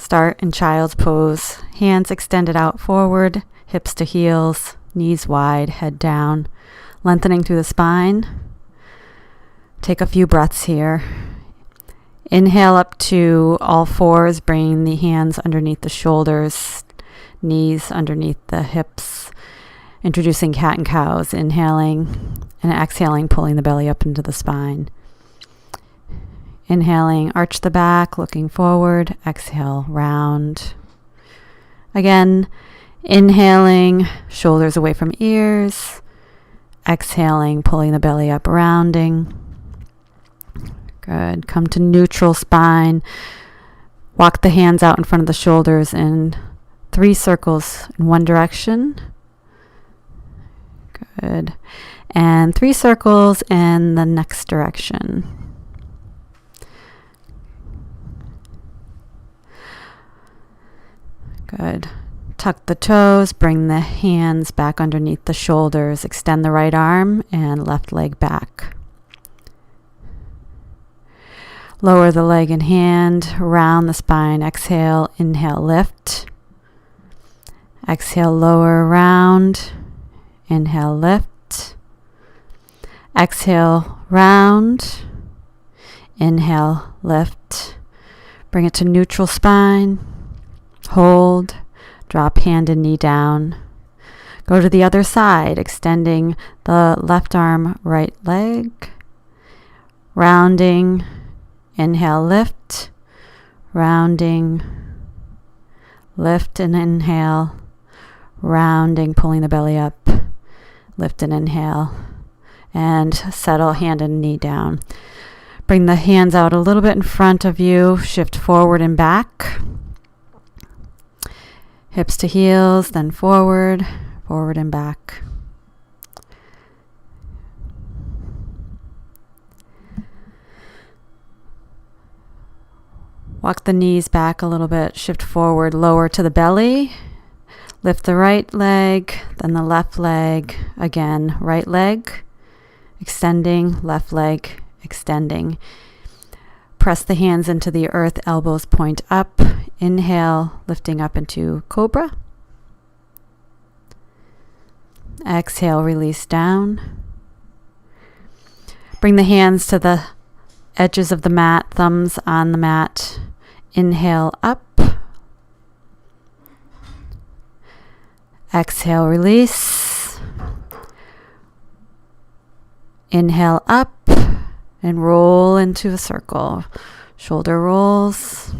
Start in child's pose. Hands extended out forward, hips to heels, knees wide, head down, lengthening through the spine. Take a few breaths here. Inhale up to all fours, bringing the hands underneath the shoulders, knees underneath the hips. Introducing cat and cows, inhaling and exhaling, pulling the belly up into the spine. Inhaling, arch the back, looking forward. Exhale, round. Again, inhaling, shoulders away from ears. Exhaling, pulling the belly up, rounding. Good. Come to neutral spine. Walk the hands out in front of the shoulders in 3 circles in one direction. Good. And 3 circles in the next direction. Good. Tuck the toes, bring the hands back underneath the shoulders, extend the right arm and left leg back. Lower the leg and hand, round the spine. Exhale, inhale, lift. Exhale, lower, round. Inhale, lift. Exhale, round. Inhale, lift. Bring it to neutral spine. Hold, drop hand and knee down. Go to the other side, extending the left arm, right leg. Rounding, inhale, lift. Rounding, lift and inhale. Rounding, pulling the belly up. Lift and inhale. And settle hand and knee down. Bring the hands out a little bit in front of you. Shift forward and back. Hips to heels, then forward, forward and back. Walk the knees back a little bit, shift forward, lower to the belly. Lift the right leg, then the left leg. Again, right leg, extending, left leg, extending. Press the hands into the earth, elbows point up. Inhale, lifting up into cobra. Exhale, release down. Bring the hands to the edges of the mat, thumbs on the mat. Inhale, up. Exhale, release. Inhale, up. And roll into a circle. Shoulder rolls.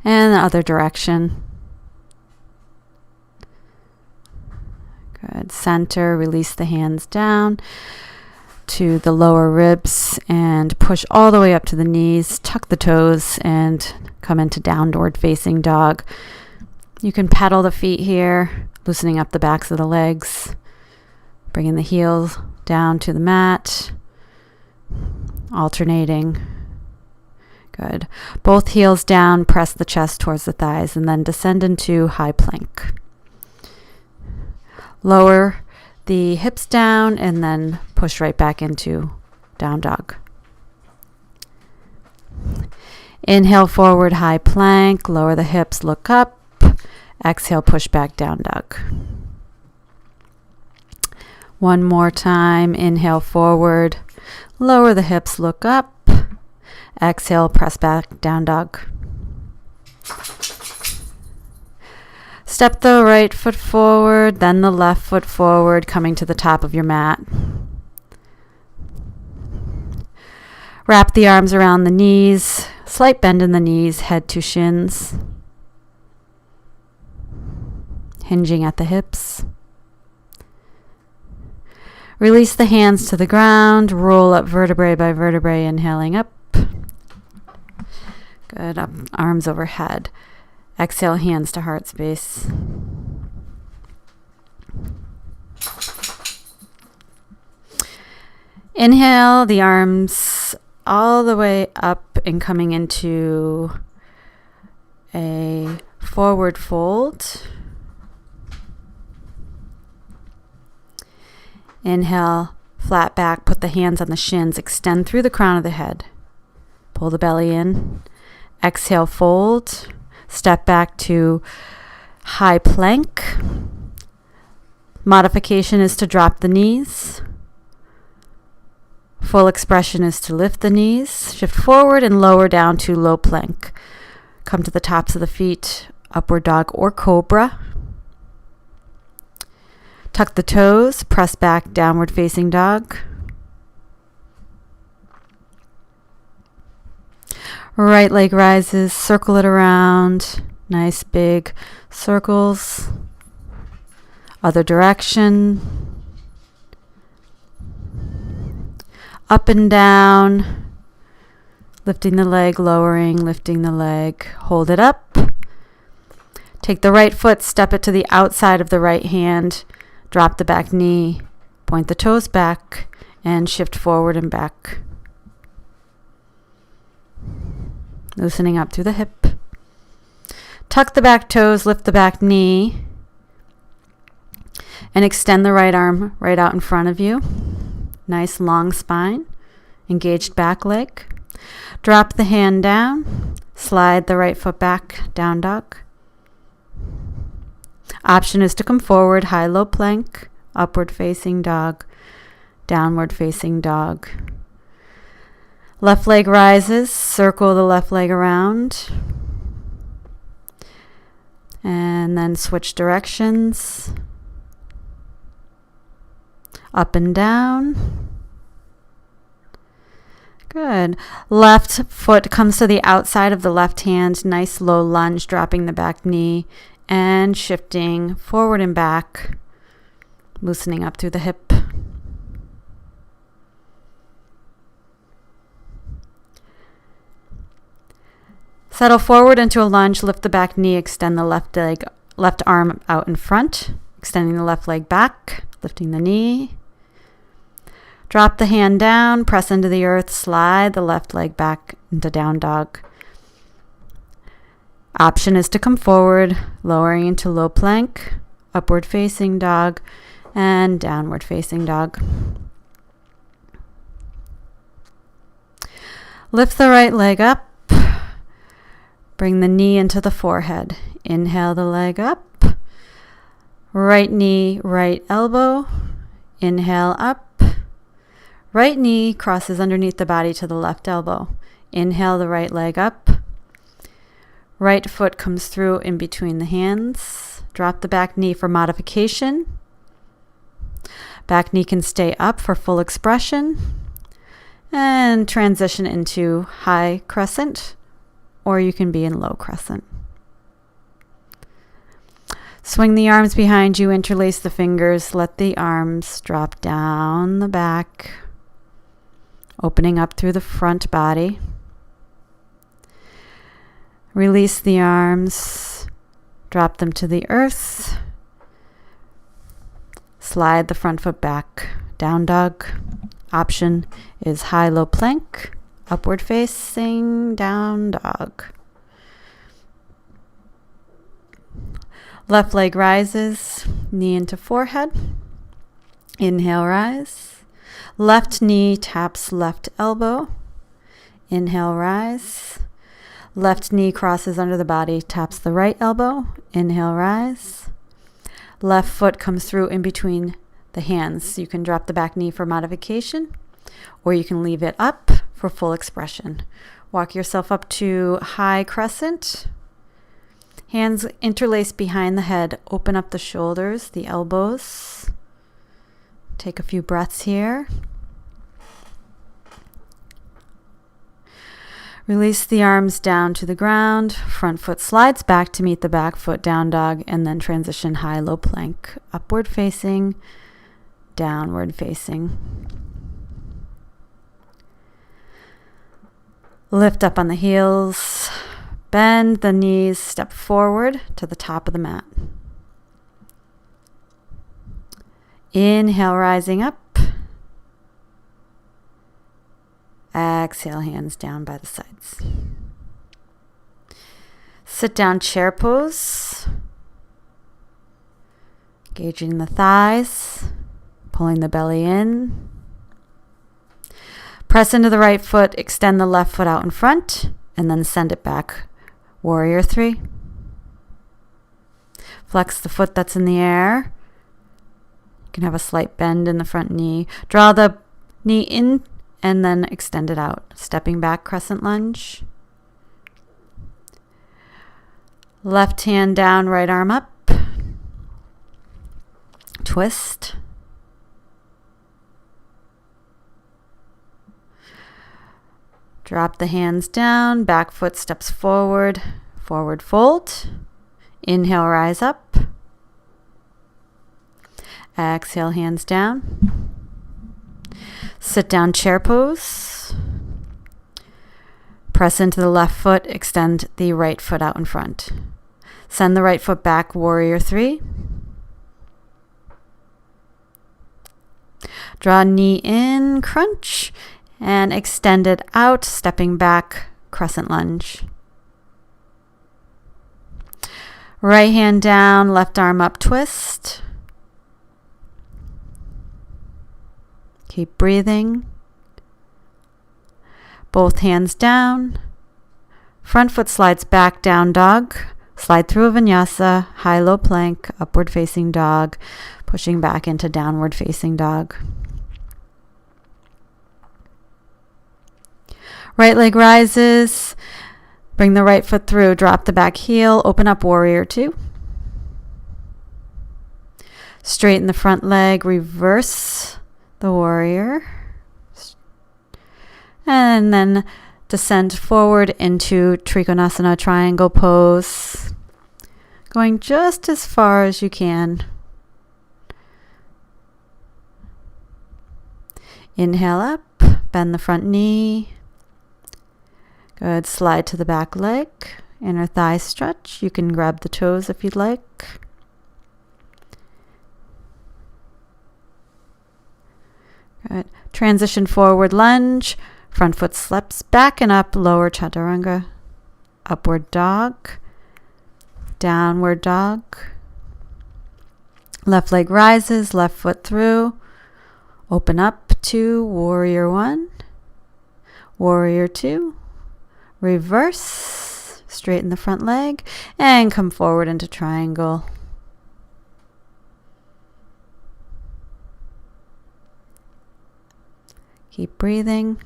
And the other direction. Good. Center, release the hands down to the lower ribs and push all the way up to the knees. Tuck the toes and come into downward facing dog. You can pedal the feet here, loosening up the backs of the legs. Bringing the heels down to the mat. Alternating. Good. Both heels down, press the chest towards the thighs, and then descend into high plank. Lower the hips down, and then push right back into down dog. Inhale, forward, high plank. Lower the hips, look up. Exhale, push back, down dog. One more time. Inhale, forward. Lower the hips, look up. Exhale, press back, down dog. Step the right foot forward, then the left foot forward, coming to the top of your mat. Wrap the arms around the knees, slight bend in the knees, head to shins. Hinging at the hips. Release the hands to the ground, roll up vertebrae by vertebrae, inhaling up. Good, up, arms overhead. Exhale, hands to heart space. Inhale, the arms all the way up and coming into a forward fold. Inhale, flat back, put the hands on the shins, extend through the crown of the head. Pull the belly in. Exhale, fold. Step back to high plank. Modification is to drop the knees. Full expression is to lift the knees, shift forward and lower down to low plank. Come to the tops of the feet, upward dog or cobra. Tuck the toes, press back, downward facing dog. Right leg rises, circle it around. Nice big circles. Other direction. Up and down. Lifting the leg, lowering, lifting the leg. Hold it up. Take the right foot, step it to the outside of the right hand. Drop the back knee. Point the toes back and shift forward and back. Loosening up through the hip. Tuck the back toes, lift the back knee. And extend the right arm right out in front of you. Nice long spine. Engaged back leg. Drop the hand down. Slide the right foot back, down dog. Option is to come forward, high low plank, upward facing dog, downward facing dog. Left leg rises, circle the left leg around. And then switch directions. Up and down. Good. Left foot comes to the outside of the left hand. Nice low lunge, dropping the back knee and shifting forward and back, loosening up through the hip. Settle forward into a lunge, lift the back knee, extend the left arm out in front, extending the left leg back, lifting the knee. Drop the hand down, press into the earth, slide the left leg back into down dog. Option is to come forward, lowering into low plank, upward facing dog, and downward facing dog. Lift the right leg up. Bring the knee into the forehead. Inhale the leg up. Right knee, right elbow. Inhale up. Right knee crosses underneath the body to the left elbow. Inhale the right leg up. Right foot comes through in between the hands. Drop the back knee for modification. Back knee can stay up for full expression. And transition into high crescent, or you can be in low crescent. Swing the arms behind you, interlace the fingers, let the arms drop down the back, opening up through the front body. Release the arms, drop them to the earth. Slide the front foot back, down dog. Option is high low plank, upward facing down dog. Left leg rises, knee into forehead. Inhale, rise. Left knee taps left elbow. Inhale, rise. Left knee crosses under the body, taps the right elbow. Inhale, rise. Left foot comes through in between the hands. You can drop the back knee for modification, or you can leave it up for full expression. Walk yourself up to high crescent. Hands interlace behind the head. Open up the shoulders, the elbows. Take a few breaths here. Release the arms down to the ground. Front foot slides back to meet the back foot, down dog, and then transition high low plank. Upward facing, downward facing. Lift up on the heels. Bend the knees, step forward to the top of the mat. Inhale, rising up. Exhale, hands down by the sides. Sit down chair pose. Engaging the thighs, pulling the belly in. Press into the right foot, extend the left foot out in front. and then send it back. Warrior 3. Flex the foot that's in the air. You can have a slight bend in the front knee. Draw the knee in and then extend it out. Stepping back, crescent lunge. Left hand down, right arm up. Twist. Drop the hands down, back foot steps forward, forward fold. Inhale, rise up. Exhale, hands down. Sit down chair pose. Press into the left foot, extend the right foot out in front. Send the right foot back, warrior 3. Draw knee in, crunch, and extend it out, stepping back, crescent lunge. Right hand down, left arm up, twist. Keep breathing. Both hands down. Front foot slides back, down dog. Slide through a vinyasa, high-low plank, upward facing dog, pushing back into downward facing dog. Right leg rises. Bring the right foot through. Drop the back heel. Open up warrior 2. Straighten the front leg. Reverse the warrior. And then descend forward into Trikonasana triangle pose. Going just as far as you can. Inhale up. Bend the front knee. Good. Slide to the back leg. Inner thigh stretch. You can grab the toes if you'd like. Good. Transition forward lunge. Front foot slips back and up. Lower chaturanga. Upward dog. Downward dog. Left leg rises. Left foot through. Open up to warrior 1. Warrior 2. Reverse, straighten the front leg, and come forward into triangle. Keep breathing.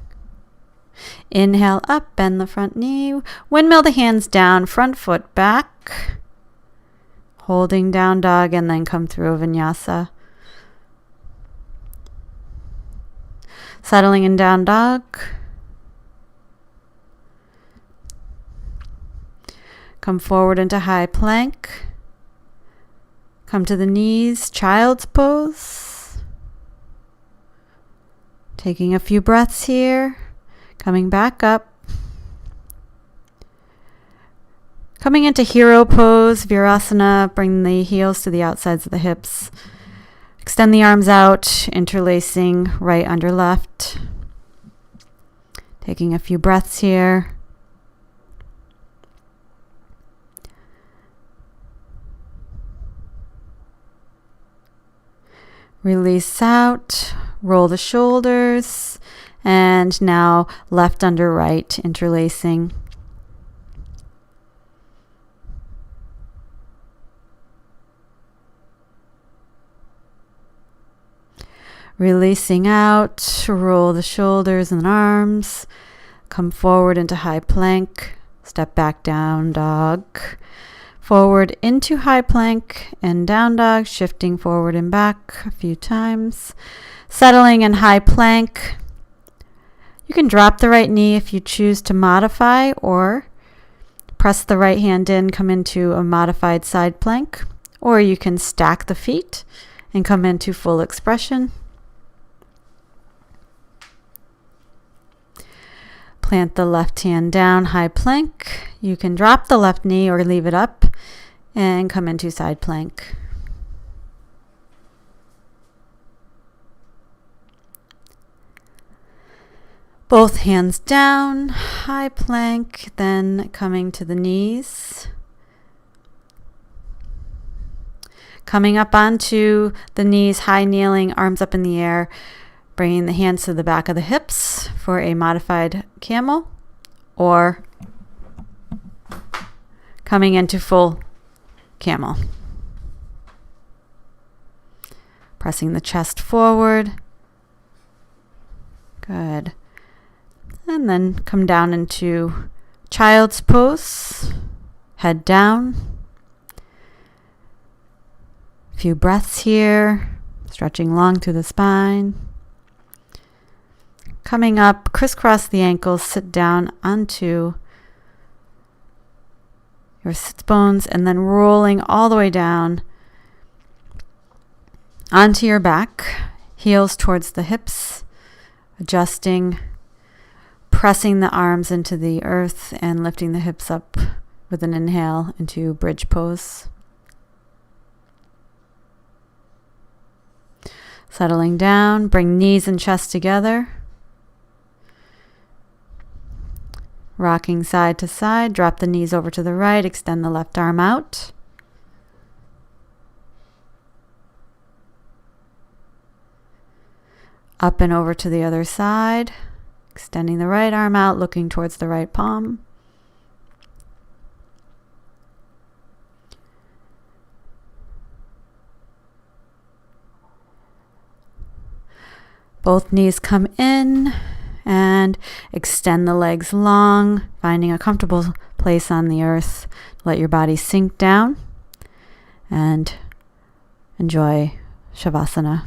Inhale up, bend the front knee. Windmill the hands down, front foot back. Holding down dog, and then come through a vinyasa. Settling in down dog. Come forward into high plank. Come to the knees, child's pose. Taking a few breaths here. Coming back up. Coming into hero pose, Virasana. Bring the heels to the outsides of the hips. Extend the arms out, interlacing right under left. Taking a few breaths here. Release out, roll the shoulders, and now left under right, interlacing. Releasing out, roll the shoulders and arms, come forward into high plank, step back, down dog. Forward into high plank and down dog, shifting forward and back a few times. Settling in high plank. You can drop the right knee if you choose to modify, or press the right hand in, come into a modified side plank, or you can stack the feet and come into full expression. Plant the left hand down, high plank. You can drop the left knee or leave it up and come into side plank. Both hands down, high plank, then coming to the knees. Coming up onto the knees, high kneeling, arms up in the air. Bringing the hands to the back of the hips for a modified camel, or Coming into full camel. Pressing the chest forward. Good. And then come down into child's pose. Head down. A few breaths here. Stretching long through the spine. Coming up, crisscross the ankles, sit down onto your sit bones, and then rolling all the way down onto your back, heels towards the hips, adjusting, pressing the arms into the earth and lifting the hips up with an inhale into bridge pose. Settling down, bring knees and chest together. Rocking side to side, drop the knees over to the right, extend the left arm out. Up and over to the other side, extending the right arm out, looking towards the right palm. Both knees come in and extend the legs long, finding a comfortable place on the earth. Let your body sink down and enjoy Shavasana.